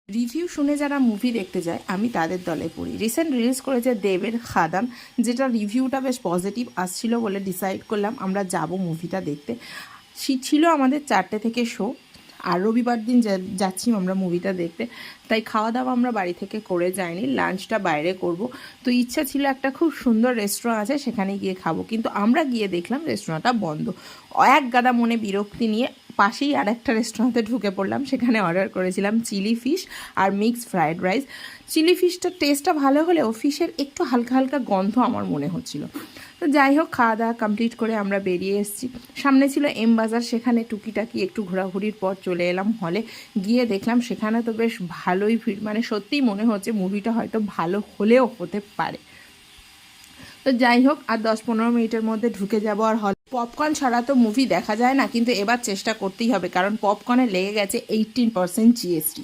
Review শুনে যারা movie দেখতে যায় আমি তাদের দলে পড়ি। রিসেন্ট রিলিজ করেছে দেবের খাদান, যেটা রিভিউটা বেশ পজিটিভ আসছিল বলে ডিসাইড করলাম আমরা যাব মুভিটা দেখতে। ছিল আমাদের 4টে থেকে শো, আর রবিবার দিন যাচ্ছি আমরা মুভিটা দেখতে। তাই খাওয়া দাওয়া আমরা বাড়ি থেকে করে যাইনি, লাঞ্চটা বাইরে করব। তো ইচ্ছা ছিল একটা খুব সুন্দর রেস্টুরেন্ট আছে সেখানে গিয়ে খাবো, কিন্তু আমরা গিয়ে দেখলাম রেস্টুরেন্টটা বন্ধ। এক গাদা মনে বিরক্তি নিয়ে পাশেই আর একটা রেস্টুরেন্টে ঢুকে পড়লাম। সেখানে অর্ডার করেছিলাম চিলি ফিশ আর মিক্সড ফ্রায়েড রাইস। চিলি ফিশটার টেস্টটা ভালো হলেও ফিশের একটু হালকা হালকা গন্ধ আমার মনে হচ্ছিল। তো যাই হোক, খাওয়া দাওয়া কমপ্লিট করে আমরা বেরিয়ে এসেছি। সামনে ছিল এম বাজার, সেখানে টুকিটাকি একটু ঘোরাঘুরির পর চলে এলাম হলে। গিয়ে দেখলাম সেখানে তো বেশ ভালোই ভিড়, মানে সত্যিই মনে হচ্ছে মুভিটা হয়তো ভালো হলেও হতে পারে। তো যাই হোক, আর 10-15 মিনিটের মধ্যে ঢুকে যাব আর হল। পপকর্ন ছাড়া তো মুভি দেখা যায় না, কিন্তু এবার চেষ্টা করতেই হবে কারণ পপকর্নে লেগে গেছে 18% জিএসটি।